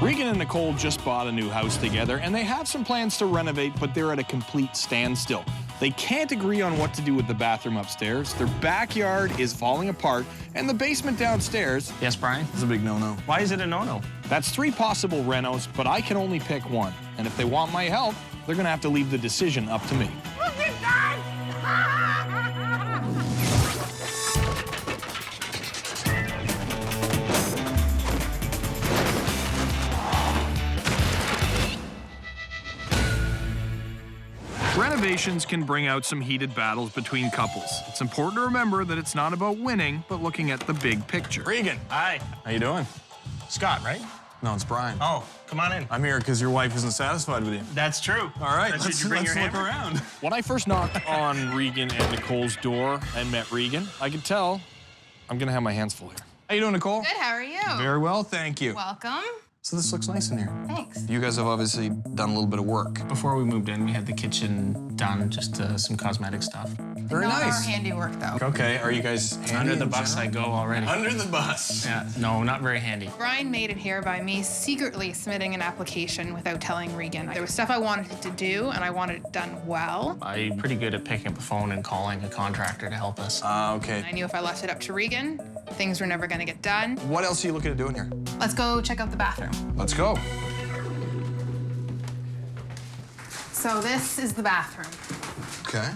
Regan and Nicole just bought a new house together, and they have some plans to renovate, but they're at a complete standstill. They can't agree on what to do with the bathroom upstairs, their backyard is falling apart, and the basement downstairs... Yes, Brian? ...is a big no-no. Why is it a no-no? That's 3 possible renos, but I can only pick one. And if they want my help, they're gonna have to leave the decision up to me. Renovations can bring out some heated battles between couples. It's important to remember that it's not about winning, but looking at the big picture. Regan. Hi. How you doing? Scott, right? No, it's Bryan. Oh, come on in. I'm here because your wife isn't satisfied with you. That's true. All right, Did you bring your look hammer? around. When I first knocked on Regan and Nicole's door and met Regan, I could tell I'm gonna have my hands full here. How you doing, Nicole? Good, how are you? Very well, thank you. Welcome. So this looks nice in here. Thanks. You guys have obviously done a little bit of work. Before we moved in, we had the kitchen done, just some cosmetic stuff. Very Not nice. our handiwork, though. Okay, are you guys handy Under the in bus I general? go already. Under the bus. Yeah, no, not very handy. Brian made it here by me secretly submitting an application without telling Regan. There was stuff I wanted to do, and I wanted it done well. I'm pretty good at picking up the phone and calling a contractor to help us. Okay. I knew if I left it up to Regan, things were never gonna get done. What else are you looking at doing here? Let's go check out the bathroom. Let's go. So this is the bathroom. Okay.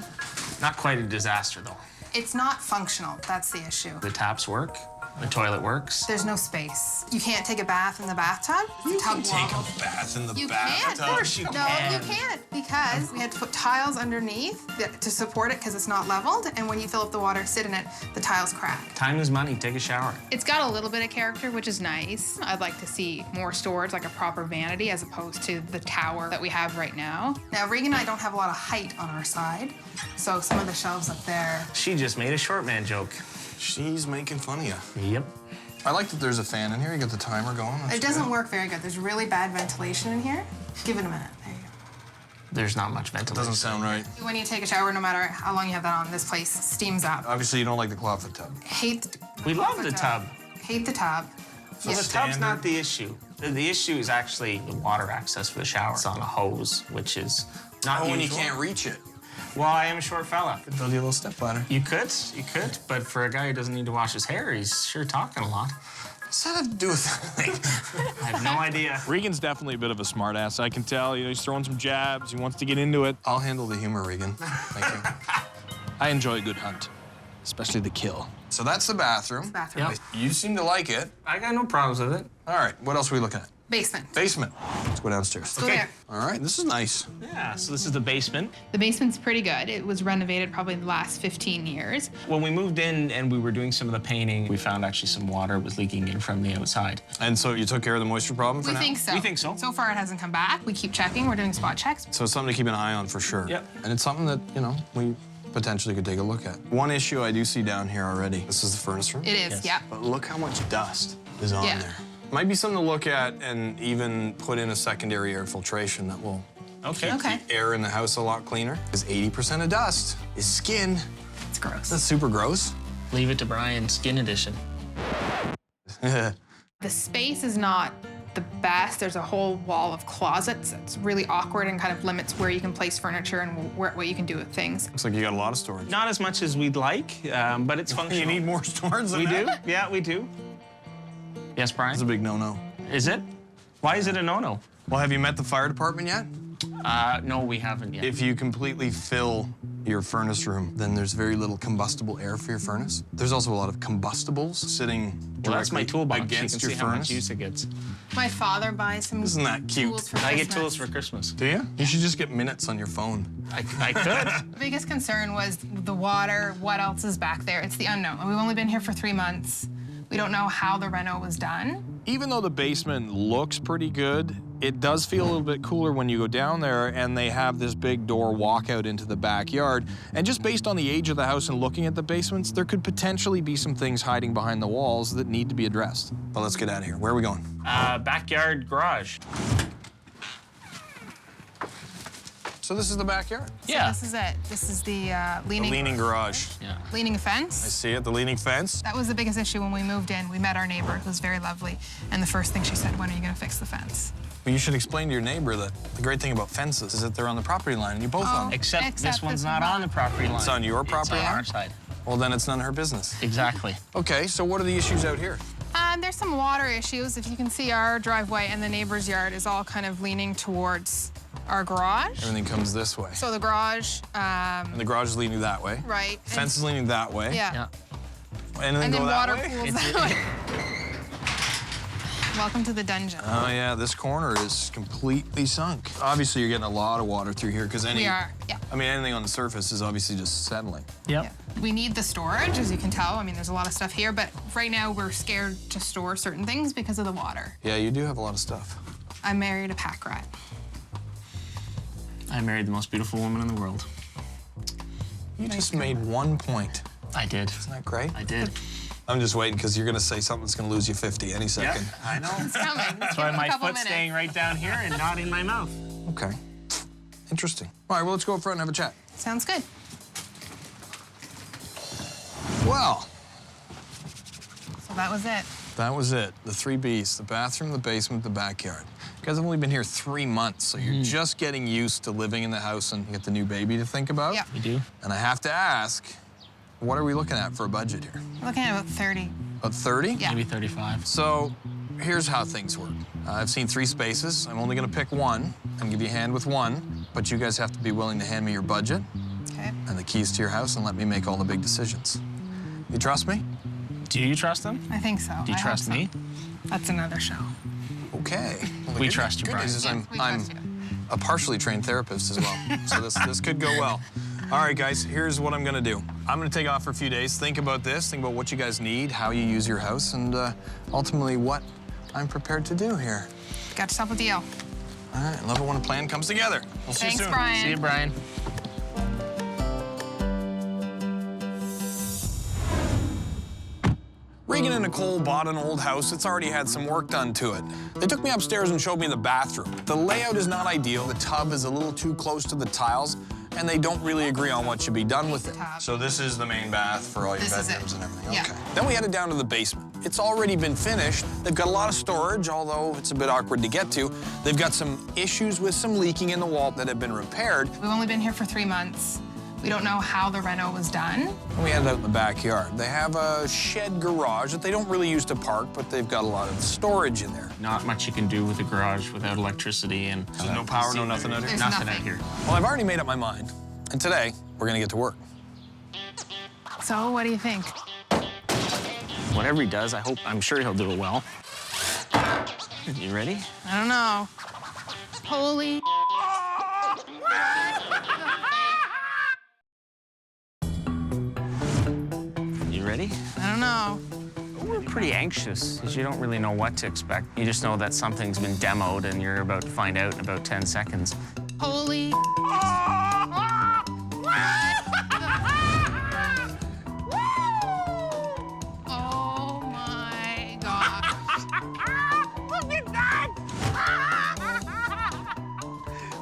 Not quite a disaster, though. It's not functional, that's the issue. The taps work, the toilet works. There's no space. You can't take a bath in the bathtub. The You tub can take wobbles. a bath in the You bathtub. can't. Of course you No, can. you can't, because we had to put tiles underneath to support it because it's not leveled, and when you fill up the water, sit in it, the tiles crack. Time is money, take a shower. It's got a little bit of character, which is nice. I'd like to see more storage, like a proper vanity, as opposed to the tower that we have right now. Now, Regan and I don't have a lot of height on our side, so some of the shelves up there. She just made a short man joke. She's making fun of you. Yep. I like that there's a fan in here. You got the timer going. That's It doesn't good. work very good. There's really bad ventilation in here. Give it a minute. There you go. There's not much ventilation. Doesn't sound right. When you take a shower, no matter how long you have that on, this place steams up. Obviously, you don't like the clawfoot tub. Hate the We love the tub. Hate the tub. So Yes. the tub's not the issue. The issue is actually the water access for the shower. It's on a hose, which is not Oh, usual. and you can't reach it. Well, I am a short fella. Build you a little step ladder. You could, but for a guy who doesn't need to wash his hair, he's sure talking a lot. What's that have to do with anything? I have no idea. Regan's definitely a bit of a smartass, I can tell. You know, he's throwing some jabs, he wants to get into it. I'll handle the humor, Regan. Thank you. I enjoy a good hunt, especially the kill. So that's the bathroom. Bathroom. Yep. You seem to like it. I got no problems with it. All right, what else are we looking at? Basement. Basement. Let's go downstairs. Go there. All right, this is nice. Yeah, so this is the basement. The basement's pretty good. It was renovated probably in the last 15 years. When we moved in and we were doing some of the painting, we found actually some water was leaking in from the outside. And so you took care of the moisture problem for We now? think so. We think so. So far, it hasn't come back. We keep checking. We're doing spot checks. So it's something to keep an eye on for sure. Yep. And it's something that, you know, we potentially could take a look at. One issue I do see down here already. This is the furnace room. It is, Yes. yep. But look how much dust is on Yeah. there. Might be something to look at and even put in a secondary air filtration that will Okay. Okay. keep air in the house a lot cleaner. Because 80% of dust is skin. It's gross. That's super gross. Leave it to Brian, skin edition. The space is not the best. There's a whole wall of closets. It's really awkward and kind of limits where you can place furniture and what you can do with things. Looks like you got a lot of storage. Not as much as we'd like, but it's functional. You need more storage than We do? that? Yeah, we do. Yes, Brian? It's a big no-no. Is it? Why is it a no-no? Well, have you met the fire department yet? No, we haven't yet. If you completely fill your furnace room, then there's very little combustible air for your furnace. There's also a lot of combustibles sitting Well, that's my directly toolbox. against you can your see how much furnace. use it gets. My father buys some Isn't that cute? tools for I get Christmas. tools for Christmas. Do you? You should just get minutes on your phone. I could. The biggest concern was the water, what else is back there. It's the unknown. We've only been here for 3 months. We don't know how the reno was done. Even though the basement looks pretty good, it does feel a little bit cooler when you go down there and they have this big door walkout into the backyard. And just based on the age of the house and looking at the basements, there could potentially be some things hiding behind the walls that need to be addressed. Well, let's get out of here. Where are we going? So this is the backyard. Yeah. This is it. This is the The leaning leaning garage. Yeah. leaning I fence. see it, the leaning fence. That was the biggest issue when we moved in. We met our neighbor, who was very lovely, and the first thing she said, "When are you going to fix the fence?" Well, you should explain to your neighbor that the great thing about fences is that they're on the property line and you both own them. Except this Except one's this not one. on the property line. It's on your property It's on line? our side. Well, then it's none of her business. Exactly. Okay, so what are the issues out here? There's some water issues. If you can see, our driveway and the neighbor's yard is all kind of leaning towards our garage. Everything comes this way. So the garage, And the garage is leaning that way. right. Fence is leaning that way. Yeah. Yeah. Anything And go then that water way? pools that way. Welcome to the dungeon. Oh yeah, this corner is completely sunk. Obviously, you're getting a lot of water through here because We are, yeah. I mean, anything on the surface is obviously just settling. Yep. Yeah. We need the storage, as you can tell. I mean, there's a lot of stuff here, but right now we're scared to store certain things because of the water. Yeah, you do have a lot of stuff. I married a pack rat. I married the most beautiful woman in the world. You just made 1 point. I did. Isn't that great? I did. I'm just waiting because you're going to say something that's going to lose you 50 any second. I know. It's coming. That's why my foot's staying right down here and not in my mouth. Okay. Interesting. All right, well, let's go up front and have a chat. Sounds good. Well, So that was it. that was it. The 3 Bs, the bathroom, the basement, the backyard. You guys have only been here 3 months, so you're just getting used to living in the house and you get the new baby to think about. Yeah. We do. And I have to ask, what are we looking at for a budget here? We're looking at about 30. About 30? Yeah. Maybe 35. So here's how things work. I've seen 3 spaces. I'm only going to pick one and give you a hand with one, but you guys have to be willing to hand me your budget Okay. and the keys to your house and let me make all the big decisions. You trust me? Do you trust them? I think so. Do you I hope trust so. me? That's another show. Okay. Well, the We good- trust you, good Bryan. news is Yes, I'm we trust you. a partially trained therapist as well, so this could go well. All right, guys, here's what I'm gonna do. I'm gonna take off for a few days, think about this, think about what you guys need, how you use your house, and ultimately what I'm prepared to do here. Got yourself a deal. All right, love it when a plan comes together. We'll see you Thanks, soon. Bryan. See you, Bryan. Regan and Nicole bought an old house that's already had some work done to it. They took me upstairs and showed me the bathroom. The layout is not ideal. The tub is a little too close to the tiles, and they don't really agree on what should be done with it. Tub. So this is the main bath for all your This is bedrooms it. and everything. Yeah. Okay. Then we headed down to the basement. It's already been finished. They've got a lot of storage, although it's a bit awkward to get to. They've got some issues with some leaking in the wall that have been repaired. We've only been here for 3 months. We don't know how the reno was done. And we headed out in the backyard. They have a shed garage that they don't really use to park, but they've got a lot of storage in there. Not much you can do with a garage without electricity and... There's no power, no nothing out here? There's Nothing out nothing. here. Well, I've already made up my mind, and today we're gonna get to work. So what do you think? Whatever he does, I'm sure he'll do it well. You ready? I don't know. Holy. You ready? I don't know. We're pretty anxious because you don't really know what to expect. You just know that something's been demoed and you're about to find out in about 10 seconds. Holy. Oh my gosh. Look at that!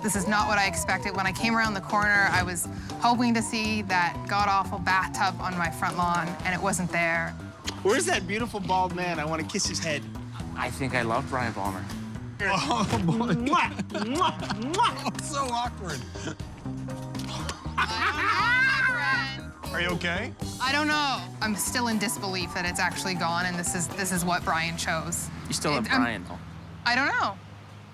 This is not what I expected. When I came around the corner, I was hoping to see that god-awful bathtub on my front lawn, and it wasn't there. Where's that beautiful bald man? I want to kiss his head. I think I love Bryan Balmer. Oh, boy. Mwah, mwah, mwah. So awkward. Are you okay? I don't know. I'm still in disbelief that it's actually gone, and this is what Bryan chose. You still love I'm- Bryan, though. I don't know.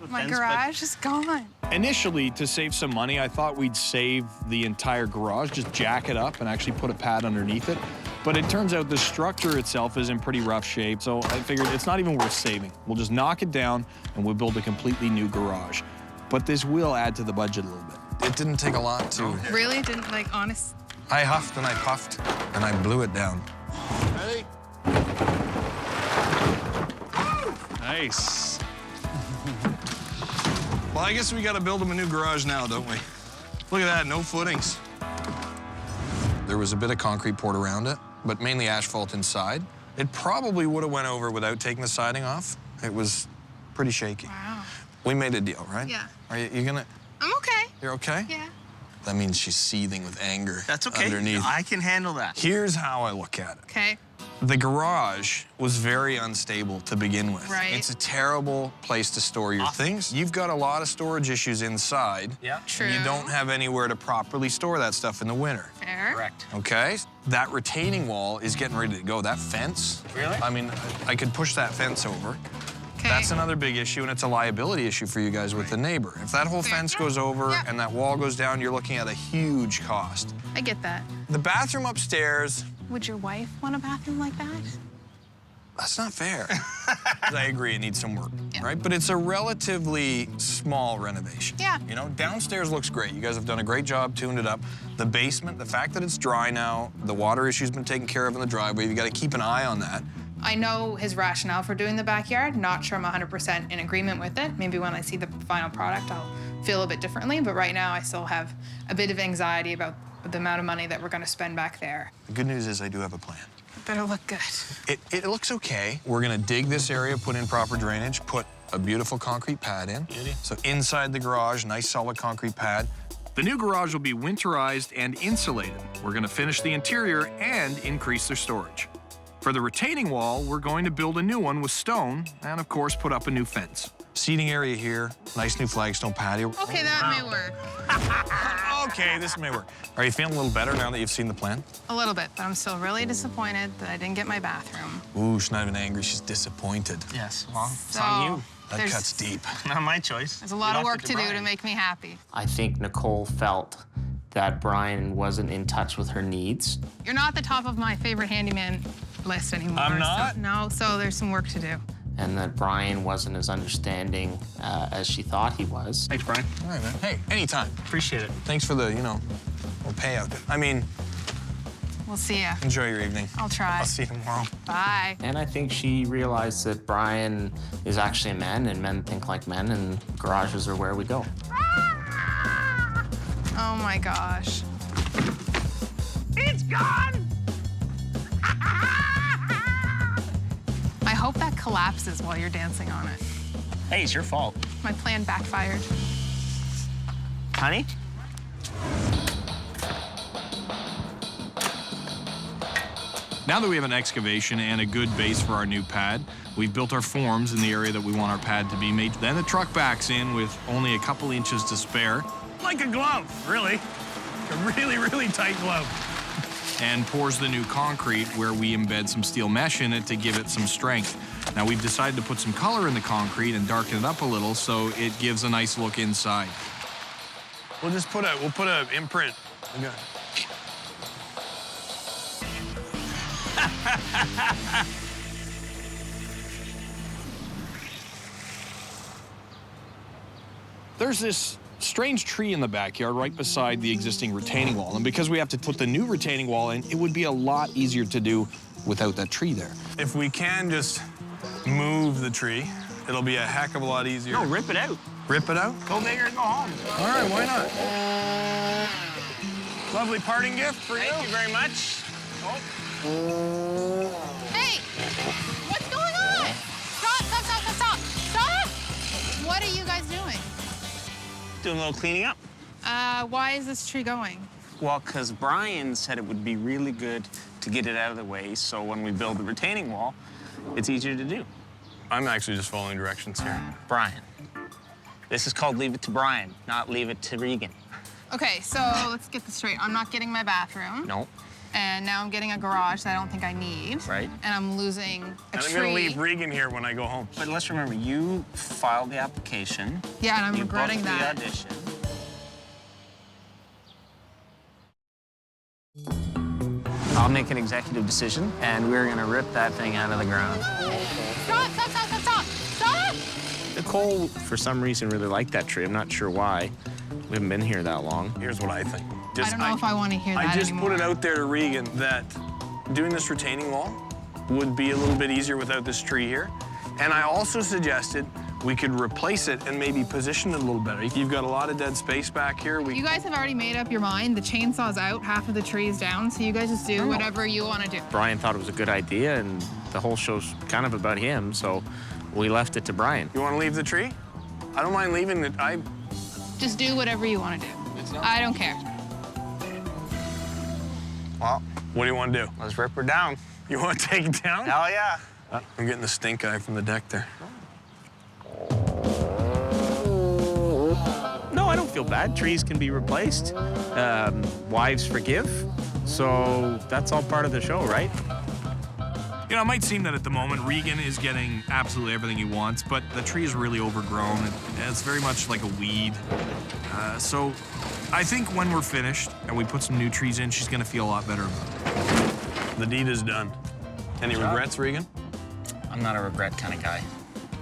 My Offense, but- garage is gone. Initially, to save some money, I thought we'd save the entire garage, just jack it up and actually put a pad underneath it. But it turns out the structure itself is in pretty rough shape, so I figured it's not even worth saving. We'll just knock it down and we'll build a completely new garage. But this will add to the budget a little bit. It didn't take a lot to... Really? Didn't, like, honest? I huffed and I puffed and I blew it down. Ready? Nice. Well, I guess we gotta build him a new garage now, don't we? Look at that, no footings. There was a bit of concrete poured around it, but mainly asphalt inside. It probably would have went over without taking the siding off. It was pretty shaky. Wow. We made a deal, right? Yeah. Are you gonna... I'm okay. You're okay? Yeah. That means she's seething with anger. That's okay. Underneath. I can handle that. Here's how I look at it. Okay. The garage was very unstable to begin with. Right. It's a terrible place to store your things. You've got a lot of storage issues inside. Yeah. True. And you don't have anywhere to properly store that stuff in the winter. Fair. Correct. Okay? That retaining wall is getting ready to go. That fence. Really? I mean, I could push that fence over. Okay. That's another big issue, and it's a liability issue for you guys with the neighbor. If that whole Fair. fence goes over Yeah. and that wall goes down, you're looking at a huge cost. I get that. The bathroom upstairs, Would your wife want a bathroom like that? that's not fair. I agree, it needs some work, Yeah. right? But it's a relatively small renovation. Yeah. You know, downstairs looks great. You guys have done a great job, tuned it up. The basement, the fact that it's dry now, the water issue's been taken care of in the driveway, you gotta keep an eye on that. I know his rationale for doing the backyard. Not sure I'm 100% in agreement with it. Maybe when I see the final product, I'll feel a bit differently. But right now, I still have a bit of anxiety about the amount of money that we're going to spend back there. The good news is I do have a plan. It better look good. It looks okay. We're gonna dig this area, put in proper drainage, put a beautiful concrete pad in. Beauty. So inside the garage, nice solid concrete pad. The new garage will be winterized and insulated. We're going to finish the interior and increase their storage. For the retaining wall, we're going to build a new one with stone and, of course, put up a new fence. Seating area here, nice new flagstone patio. Okay, that may work. Okay, this may work. Are you feeling a little better now that you've seen the plan? A little bit, but I'm still really disappointed that I didn't get my bathroom. Ooh, she's not even angry, she's disappointed. Yes. Well, it's So, on you. That there's- cuts deep. Not my choice. There's a lot You of left work it to do to Bryan. make me happy. I think Nicole felt that Bryan wasn't in touch with her needs. You're not at the top of my favorite handyman list anymore. I'm not? So, no, so there's some work to do. And that Bryan wasn't as understanding as she thought he was. Thanks, Bryan. All right, man. Hey, anytime. Appreciate it. Thanks for the, little payout. I mean, We'll see ya. enjoy your evening. I'll try. I'll see you tomorrow. Bye. And I think she realized that Bryan is actually a man, and men think like men, and garages are where we go. Oh my gosh. It's gone! I hope that collapses while you're dancing on it. Hey, it's your fault. My plan backfired. Honey? Now that we have an excavation and a good base for our new pad, we've built our forms in the area that we want our pad to be made. Then the truck backs in with only a couple inches to spare. Like a glove, really. A really, really tight glove. And pours the new concrete where we embed some steel mesh in it to give it some strength. Now we've decided to put some color in the concrete and darken it up a little so it gives a nice look inside. We'll put a imprint. Okay. There's this strange tree in the backyard right beside the existing retaining wall. And because we have to put the new retaining wall in, it would be a lot easier to do without that tree there. If we can just move the tree, it'll be a heck of a lot easier. No, rip it out. Rip it out? Go big or go home. All right, why not? Lovely parting gift for you. Thank you very much. Hey! What's going on? Stop, stop, stop, stop, stop! Stop! What are you guys doing? Doing a little cleaning up. Why is this tree going? Well, because Bryan said it would be really good to get it out of the way so when we build the retaining wall, it's easier to do. I'm actually just following directions here. Bryan. This is called Leave It to Bryan, not Leave It to Regan. Okay, so let's get this straight. I'm not getting my bathroom. No, And now I'm getting a garage that I don't think I need. Right. And I'm losing a And tree. I'm gonna leave Regan here when I go home. but let's remember, you filed the application. Yeah, and I'm You regretting booked that. the audition. I'll make an executive decision, and we're gonna rip that thing out of the ground. Stop, stop, stop, stop, stop! Stop! Nicole, for some reason, really liked that tree. I'm not sure why. We haven't been here that long. Here's what I think. I don't know if I want to hear that I just anymore. put it out there to Regan that doing this retaining wall would be a little bit easier without this tree here. And I also suggested we could replace it and maybe position it a little better. You've got a lot of dead space back here. You guys have already made up your mind. The chainsaw's out, half of the tree's down, so you guys just do whatever you want to do. Bryan thought it was a good idea, and the whole show's kind of about him, so we left it to Bryan. You want to leave the tree? I don't mind leaving it. Just do whatever you want to do. I don't care. Well, What do you want to do? let's rip her down. You want to take it down? Hell yeah. I'm getting the stink eye from the deck there. No, I don't feel bad. Trees can be replaced. Wives forgive. So that's all part of the show, right? You know, it might seem that at the moment Regan is getting absolutely everything he wants, but the tree is really overgrown and it's very much like a weed. So I think when we're finished and we put some new trees in, she's gonna feel a lot better about it. The deed is done. Any regrets, Regan? I'm not a regret kind of guy.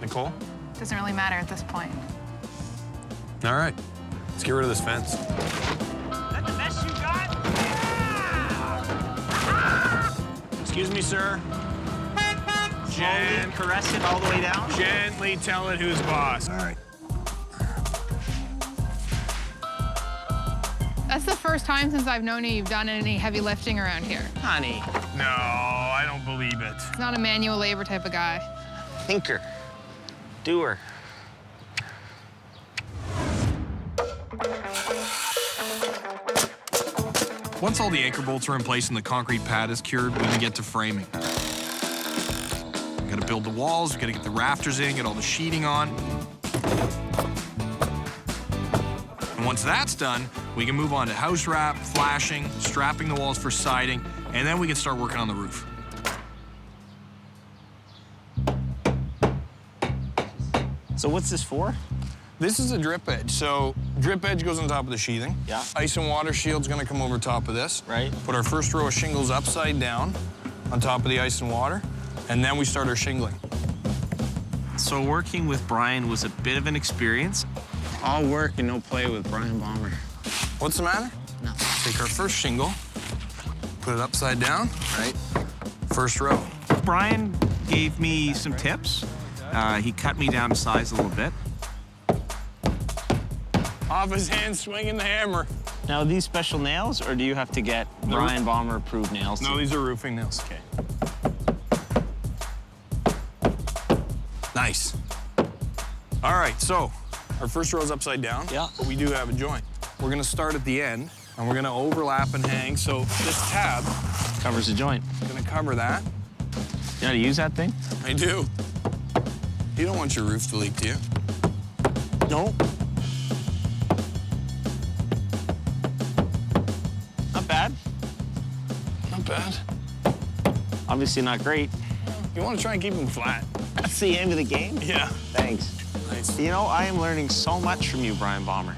Nicole? Doesn't really matter at this point. All right, let's get rid of this fence. That the best you got? Excuse me, sir. Slowly caress it all the way down. Gently tell it who's boss. All right. That's the first time since I've known you you've done any heavy lifting around here. Honey, No, I don't believe it. He's not a manual labor type of guy. thinker, doer. Once all the anchor bolts are in place and the concrete pad is cured, we can get to framing. We gotta build the walls, we gotta get the rafters in, get all the sheeting on. And once that's done, we can move on to house wrap, flashing, strapping the walls for siding, and then we can start working on the roof. So what's this for? This is a drip edge. So drip edge goes on top of the sheathing. Yeah. Ice and water shield's gonna come over top of this. Right. Put our first row of shingles upside down on top of the ice and water, and then we start our shingling. So working with Bryan was a bit of an experience. All work and no play with Bryan Bomber. What's the matter? No. Take our first shingle, put it upside down, right? First row. Bryan gave me some tips. He cut me down to size a little bit. Off his hand, swinging the hammer. Now, are these special nails, or do you have to get Bryan Bomber approved nails? No, these are roofing nails. Okay. Nice. All right, so our first row is upside down. Yeah. But we do have a joint. We're gonna start at the end, and we're gonna overlap and hang. So this tab Covers the joint. is gonna cover that. You know how to use that thing? I do. You don't want your roof to leak, do you? No. Not bad. Not bad. Obviously not great. You want to try and keep them flat. That's the end of the game? Yeah. Thanks. Nice. You know, I am learning so much from you, Bryan Bomber.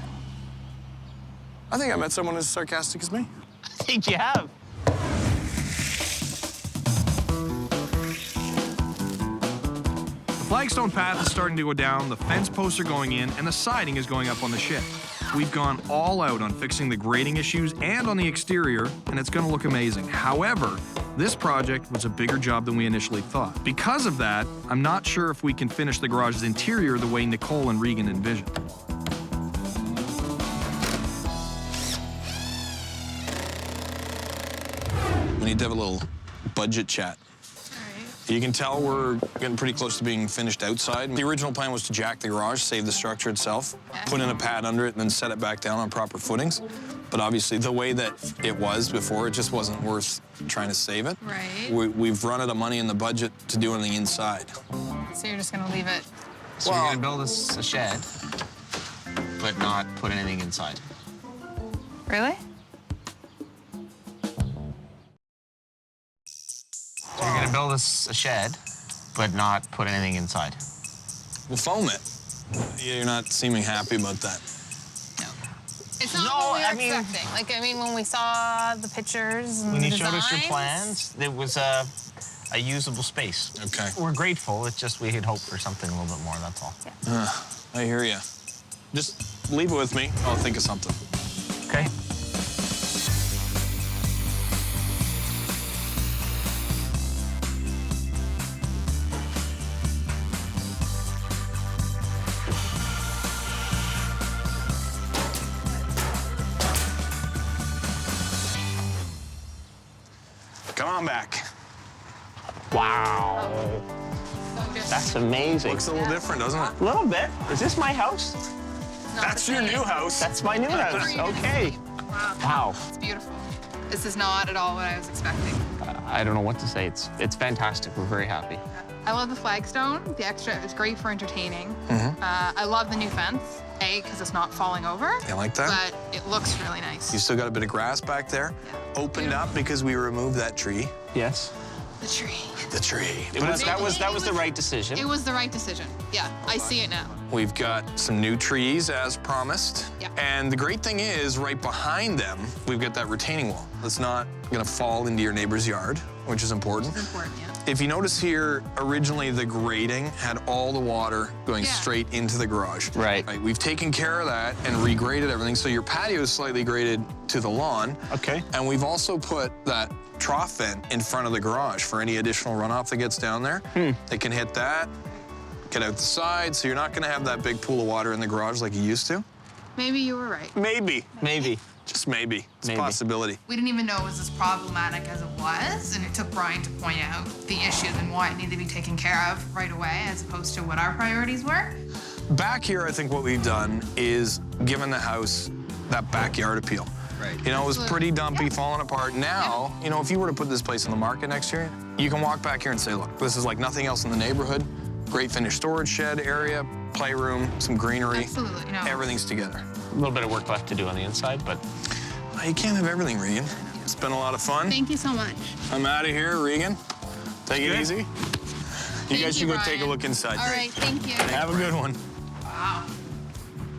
I think I met someone as sarcastic as me. I think you have. The flagstone path is starting to go down, the fence posts are going in, and the siding is going up on the shed. We've gone all out on fixing the grading issues and on the exterior, and it's gonna look amazing. However, this project was a bigger job than we initially thought. Because of that, I'm not sure if we can finish the garage's interior the way Nicole and Regan envisioned. We need to have a little budget chat. You can tell we're getting pretty close to being finished outside. The original plan was to jack the garage, save the structure itself, put in a pad under it, and then set it back down on proper footings. But obviously, the way that it was before, it just wasn't worth trying to save it. Right. We've run out of money in the budget to do anything inside. So you're just gonna leave it. So you're gonna build us a shed, but not put anything inside. Really? So you're gonna build us a shed, but not put anything inside. We'll foam it. You're not seeming happy about that. It's not No, what we were I mean- expecting. Like, I mean, when we saw the pictures and When the you showed us your designs, plans, there was a usable space. Okay. We're grateful. It's just we had hoped for something a little bit more, that's all. I hear you. Just leave it with me. I'll think of something. Okay. Come on back. Wow. So just- That's amazing. Looks a little different, doesn't it? A little bit. Is this my house? not That's the your same. new house. That's my new house. Okay. Wow. It's beautiful. This is not at all what I was expecting. I don't know what to say. It's fantastic. We're very happy. I love the flagstone. The extra is great for entertaining. I love the new fence. Because it's not falling over. You like that? But it looks really nice. You still got a bit of grass back there. Opened up because we removed that tree. Yes. The tree. The tree. That was the right decision. It was the right decision. Yeah, I see it now. We've got some new trees as promised. Yeah. And the great thing is, right behind them, we've got that retaining wall. That's not gonna fall into your neighbor's yard, which is important. It's important, yeah. If you notice here, originally the grading had all the water going straight into the garage. Right. We've taken care of that and regraded everything, so your patio is slightly graded to the lawn. Okay. And we've also put that trough vent in front of the garage for any additional runoff that gets down there. They can hit that, get out the side, so you're not gonna have that big pool of water in the garage like you used to. Maybe you were right. Maybe. Maybe. Just maybe. It's Maybe. a possibility. We didn't even know it was as problematic as it was, and it took Bryan to point out the issues and why it needed to be taken care of right away, as opposed to what our priorities were. Back here, I think what we've done is given the house that backyard appeal. Right. You know, it was pretty dumpy, falling apart. Now, you know, if you were to put this place on the market next year, you can walk back here and say, look, this is like nothing else in the neighborhood. Great finished storage shed area, playroom, some greenery. Absolutely, no. Everything's together. A little bit of work left to do on the inside, but You can't have everything, Regan. It's been a lot of fun. Thank you so much. I'm out of here, Regan. Take it easy. You Thank guys should go Bryan. take a look inside. All right, thank you. Have a good one. Wow,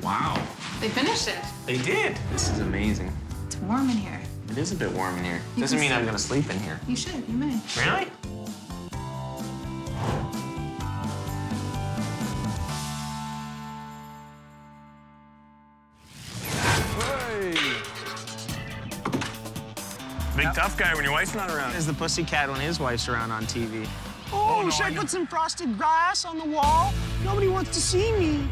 wow. they finished it. They did. This is amazing. It's warm in here. It is a bit warm in here. You Doesn't can mean sit. I'm gonna sleep in here. You should, you may. Really? Big tough guy when your wife's not around. Is the pussycat when his wife's around on TV? Oh, no, should I I know. put some frosted grass on the wall? Nobody wants to see me.